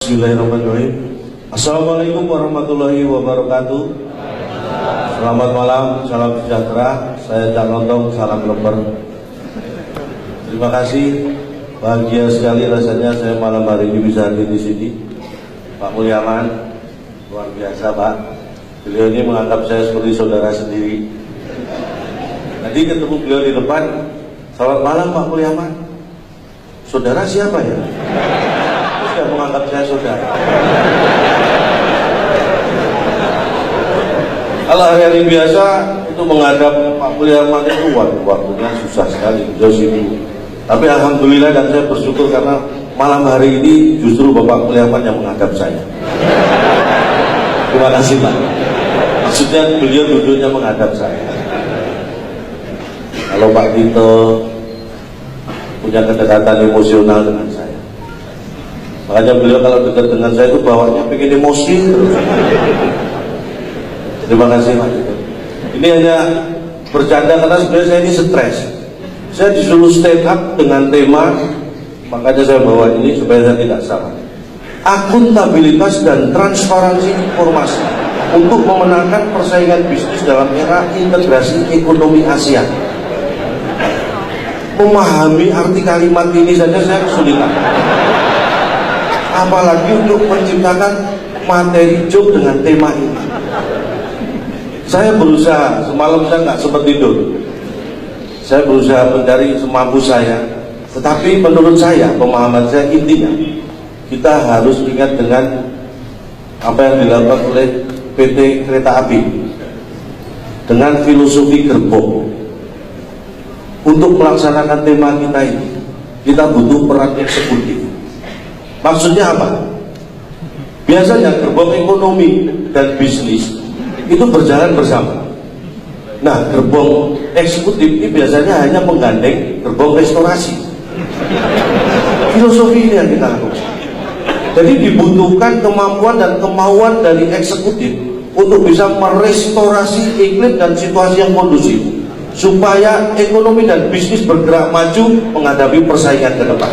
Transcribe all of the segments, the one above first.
Bismillahirrahmanirrahim. Assalamualaikum warahmatullahi wabarakatuh. Selamat malam, salam sejahtera. Saya Cak Lontong, salam lemper. Terima kasih, bahagia sekali rasanya saya malam hari ini bisa hadir di sini. Pak Mulyaman, luar biasa Pak. Beliau ini menganggap saya seperti saudara sendiri. Tadi ketemu beliau di depan, selamat malam Pak Mulyaman. Saudara siapa ya? Sudah menganggap saya saudara. Kalau hari biasa itu menghadap Pak Mulyaman itu waktunya susah sekali, jauh sibuk. Tapi alhamdulillah dan saya bersyukur karena malam hari ini justru Bapak Mulyaman yang menghadap saya. Terima kasih Pak. Maksudnya beliau duduknya menghadap saya. Kalau Pak Tito punya kedekatan emosional dengan saya. Makanya beliau kalau dekat dengan saya itu bawanya pengen emosi terus. Terima kasih Pak Tito. Ini hanya bercanda karena sebenarnya saya ini stres. Saya disuruh stand up dengan tema, makanya saya bawa ini supaya saya tidak salah. Akuntabilitas dan transparansi informasi untuk memenangkan persaingan bisnis dalam era integrasi ekonomi Asia. Memahami arti kalimat ini saja saya kesulitan. Apalagi untuk menciptakan materi joke dengan tema ini. Saya berusaha, semalam saya nggak sempat tidur. Saya berusaha mencari semampu saya. Tetapi menurut saya, pemahaman saya intinya, kita harus ingat dengan apa yang dilakukan oleh PT Kereta Api dengan filosofi gerbong. Untuk melaksanakan tema kita ini, kita butuh peran eksekutif. Maksudnya apa? Biasanya gerbong ekonomi dan bisnis itu berjalan bersama. Nah, gerbong eksekutif ini biasanya hanya menggandeng gerbong restorasi. Filosofi ini yang kita lakukan. Jadi dibutuhkan kemampuan dan kemauan dari eksekutif untuk bisa merestorasi iklim dan situasi yang kondusif supaya ekonomi dan bisnis bergerak maju menghadapi persaingan ke depan.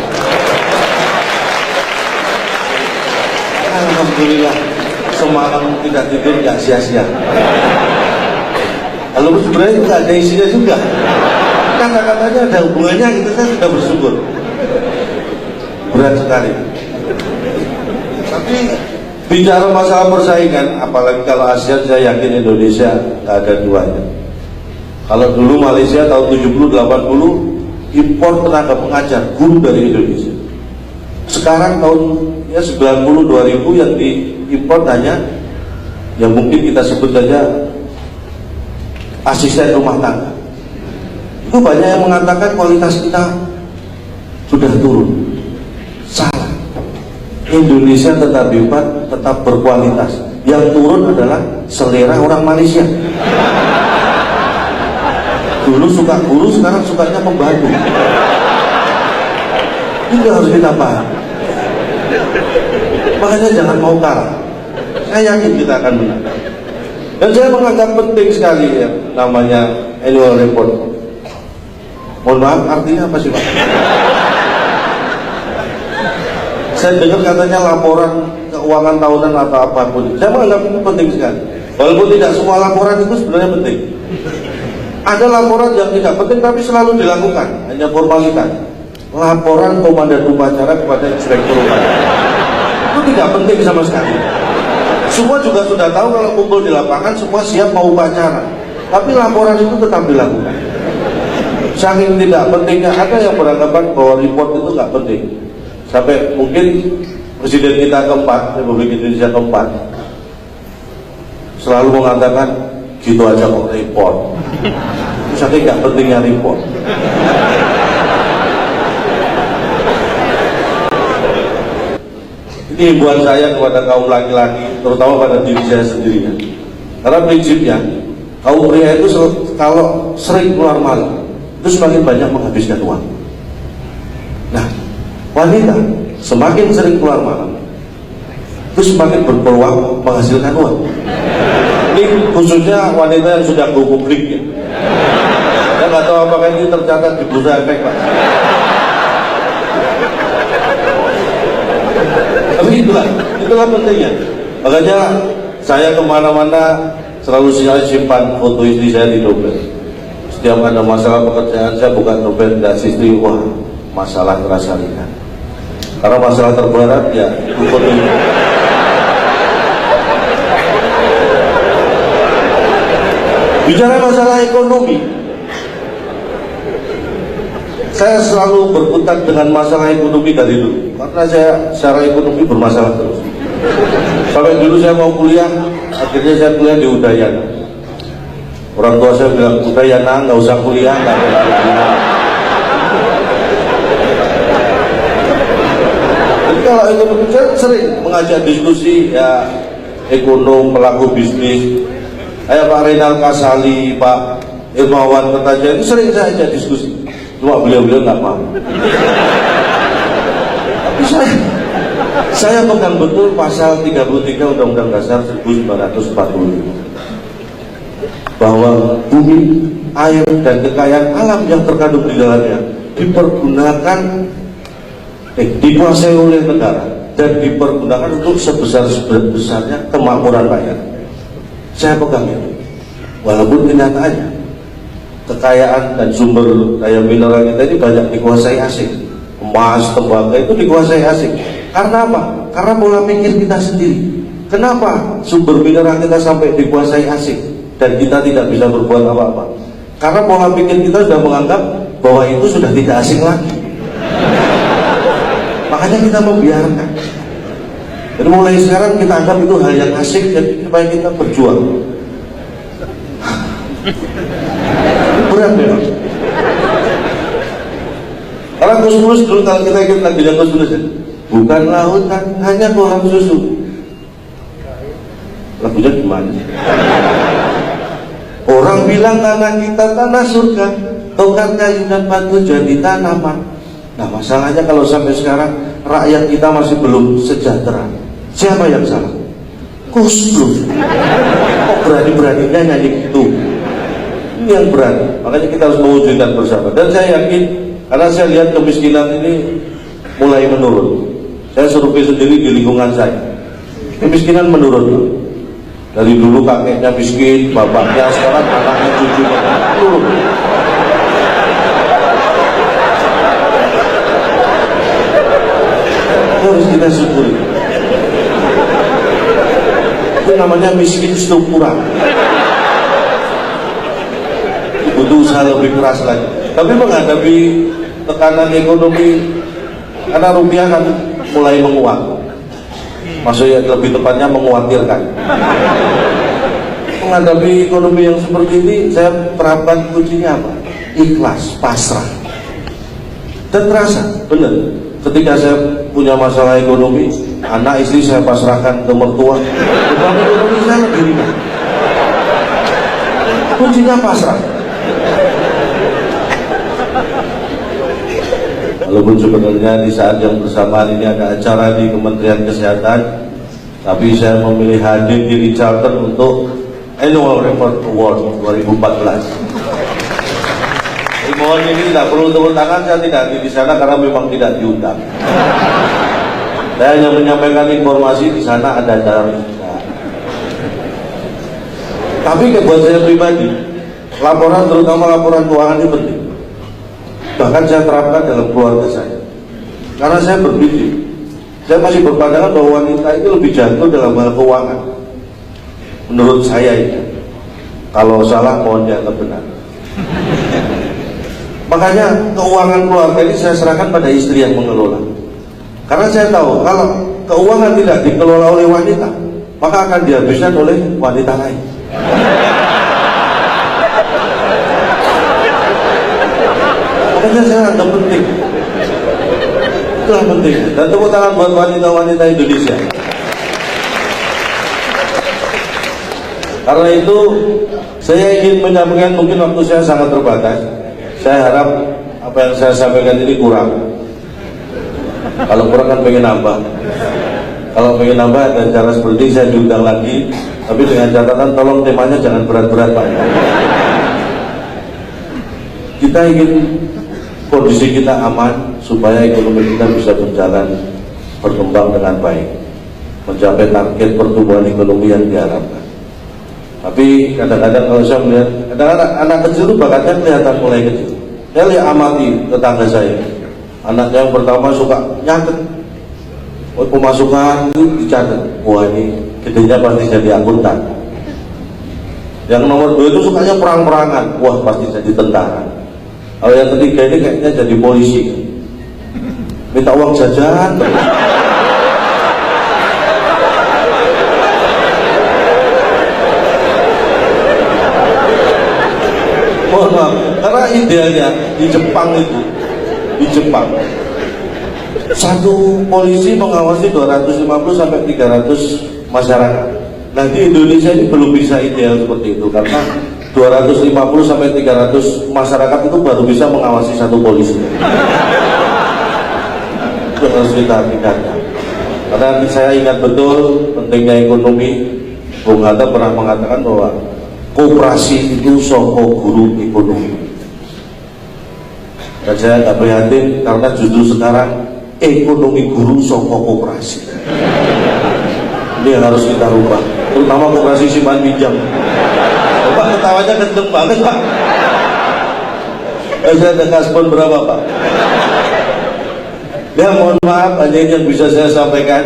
Alhamdulillah semalam tidak tidur nggak sia-sia. Kalau sebenarnya nggak ada isinya juga. Kata-katanya ada hubungannya, kita saya sudah bersyukur. Berat sekali. Tapi bicara masalah persaingan, apalagi kalau ASEAN, saya yakin Indonesia nggak ada duanya. Kalau dulu Malaysia tahun 70-80 impor tenaga pengajar guru dari Indonesia. Sekarang tahun 90-2000 yang diimpor hanya yang mungkin kita sebut saja asisten rumah tangga. Itu banyak yang mengatakan kualitas kita sudah turun. Salah. Indonesia tetap hebat, tetap berkualitas. Yang turun adalah selera orang Malaysia. Dulu suka guru, sekarang sukanya pembantu. Itu harus kita paham. Makanya jangan mau kalah. Saya yakin kita akan menang. Dan saya menganggap penting sekali ya, namanya annual report. Mohon maaf, artinya apa sih Pak? Saya dengar katanya laporan keuangan tahunan atau apapun. Saya menganggap itu penting sekali. Walaupun tidak semua laporan itu sebenarnya penting. Ada laporan yang tidak penting tapi selalu dilakukan, hanya formalitas. Laporan komandan upacara kepada inspektur upacara itu tidak penting sama sekali. Semua juga sudah tahu kalau kumpul di lapangan semua siap mau upacara, tapi laporan itu tetap dilakukan. Saking tidak pentingnya, ada yang beranggapan bahwa report itu nggak penting. Sampai mungkin presiden kita keempat, Republik Indonesia keempat, selalu mengatakan gitu aja kok report. Saking nggak pentingnya report. Ini himbauan saya kepada kaum laki-laki, terutama pada diri saya sendiri. Karena prinsipnya, kaum pria itu kalau sering keluar malam, itu semakin banyak menghabiskan uang. Nah, wanita semakin sering keluar malam, itu semakin berpeluang menghasilkan uang. Ini khususnya wanita yang sudah go publik ya. Saya nggak tahu apakah ini tercatat di bursa efek Pak. Tapi itulah pentingnya. Makanya saya kemana-mana selalu saya simpan foto istri saya di dompet. Setiap ada masalah pekerjaan saya buka dompet dan istri, wah masalah terasa ringan. Karena masalah terberat ya foto ini. Bicara masalah ekonomi, saya selalu berkutat dengan masalah ekonomi dari dulu. Karena saya secara ekonomi bermasalah terus. Sampai dulu saya mau kuliah, akhirnya saya kuliah di Udayana. Orang tua saya bilang, Udayana nggak usah kuliah, nggak ada kuliah. Jadi kalau ekonomi saya sering mengajak diskusi ya ekonom, pelaku bisnis. Kayak Pak Renal Kasali, Pak Ilmawan Kertajaya, itu sering saya ajak diskusi. Cuma beliau-beliau nggak mau. Tapi saya pegang betul pasal 33 Undang-Undang Dasar 1945 bahwa bumi, air, dan kekayaan alam yang terkandung di dalamnya dipergunakan, dikuasai oleh negara dan dipergunakan untuk sebesar-besarnya kemakmuran rakyat. Saya pegang itu, walaupun kenyataannya kekayaan dan sumber daya mineral kita ini banyak dikuasai asing. Emas, tembaga itu dikuasai asing. Karena apa? Karena pola pikir kita sendiri. Kenapa sumber mineral kita sampai dikuasai asing dan kita tidak bisa berbuat apa-apa? Karena pola pikir kita sudah menganggap bahwa itu sudah tidak asing lagi. Makanya kita membiarkan. Jadi mulai sekarang kita anggap itu hal yang asik, jadi supaya kita berjuang. Berat memang. Karena Gus Mulus dulu kalau kita ikut lagunya Gus Mulus, bukan lautan, hanya kolam susu. Lagunya gimana? Orang bilang tanah kita tanah surga, tongkat kayu dan batu jadi tanaman. Nah masalahnya kalau sampai sekarang rakyat kita masih belum sejahtera. Siapa yang salah? Gus Mulus. Kok berani-beraninya nyanyi gitu? Ini yang berani. Makanya kita harus mewujudkan bersama. Dan saya yakin, karena saya lihat kemiskinan ini mulai menurun. Saya survei sendiri di lingkungan saya. Kemiskinan menurun. Dari dulu kakeknya miskin, bapaknya, sekarang anaknya, cucunya turun. Harus kita syukuri. Itu namanya miskin struktural. Butuh usaha lebih keras lagi. Tapi menghadapi tekanan ekonomi, karena rupiah kan mulai menguat. Maksudnya lebih tepatnya mengkhawatirkan. Menghadapi ekonomi yang seperti ini, saya terapkan kuncinya apa? Ikhlas, pasrah. Dan terasa, benar. Ketika saya punya masalah ekonomi, anak istri saya pasrahkan ke mertua, beban ekonomi saya lebih ringan. Kuncinya pasrah. Walaupun sebenarnya di saat yang bersamaan ini ada acara di Kementerian Kesehatan, tapi saya memilih hadir di Richardson untuk Annual Report Award 2014. Mohon ini tidak perlu tepuk tangan, saya tidak hadir di sana karena memang tidak diundang. Saya hanya menyampaikan informasi di sana ada acara. Tapi buat saya pribadi, laporan terutama laporan keuangan itu penting. Bahkan saya terapkan dalam keluarga saya. Karena saya berpikir, saya masih berpandangan bahwa wanita itu lebih jago dalam hal keuangan. Menurut saya ini, kalau salah mohon dianggap benar. Makanya keuangan keluarga ini saya serahkan pada istri yang mengelola. Karena saya tahu kalau keuangan tidak dikelola oleh wanita, maka akan dihabiskan oleh wanita lain. Makanya saya anggap penting. Itulah penting. Dan tepuk tangan buat wanita-wanita Indonesia. Karena itu saya ingin menyampaikan, mungkin waktu saya sangat terbatas. Saya harap apa yang saya sampaikan ini kurang. Kalau kurang kan pengen nambah. Kalau pengen nambah dan cara seperti ini saya diundang lagi. Tapi dengan catatan tolong temanya jangan berat-berat Pak. Kita ingin kondisi kita aman supaya ekonomi kita bisa berjalan berkembang dengan baik. mencapai target pertumbuhan ekonomi yang diharapkan. Tapi kadang-kadang kalau saya melihat, kadang-kadang anak kecil itu bakatnya kelihatan mulai kecil. Saya lihat amati tetangga saya, anaknya yang pertama suka nyatet, pemasukan itu dicatat, wah ini gedenya pasti jadi akuntan. Yang nomor 2 itu sukanya perang-perangan, wah pasti jadi tentara. Kalau yang ketiga ini kayaknya jadi polisi, minta uang jajan. Mohon maaf, karena idealnya di Jepang itu, di Jepang satu polisi mengawasi 250 sampai 300 masyarakat. Nah di Indonesia ini belum bisa ideal seperti itu, karena 250 sampai 300 masyarakat itu baru bisa mengawasi satu polisi. Itu harus kita tingkatkan. Karena saya ingat betul pentingnya ekonomi. Bung Hatta pernah mengatakan bahwa koperasi itu soko guru ekonomi. Dan saya nggak prihatin karena justru sekarang ekonomi guru soko koperasi. Ini yang harus kita rubah, terutama koperasi simpan pinjam. Bapak ketawanya kenceng banget Pak. Saya ada kaspon berapa Pak? Ya mohon maaf, hanya ini yang bisa saya sampaikan.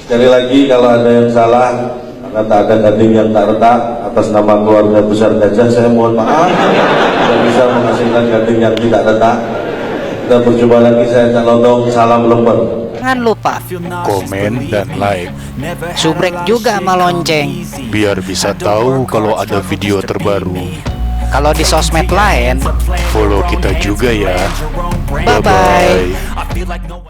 Sekali lagi kalau ada yang salah, karena tak ada gading yang tak retak, atas nama keluarga besar Gajah saya mohon maaf tidak bisa menghasilkan gading yang tidak retak. Kita berjumpa lagi, saya Calodong, salam lemper. Jangan lupa komen dan like, subrek juga sama lonceng. biar bisa tahu kalau ada video terbaru. Kalau di sosmed lain, Follow kita juga ya. bye bye.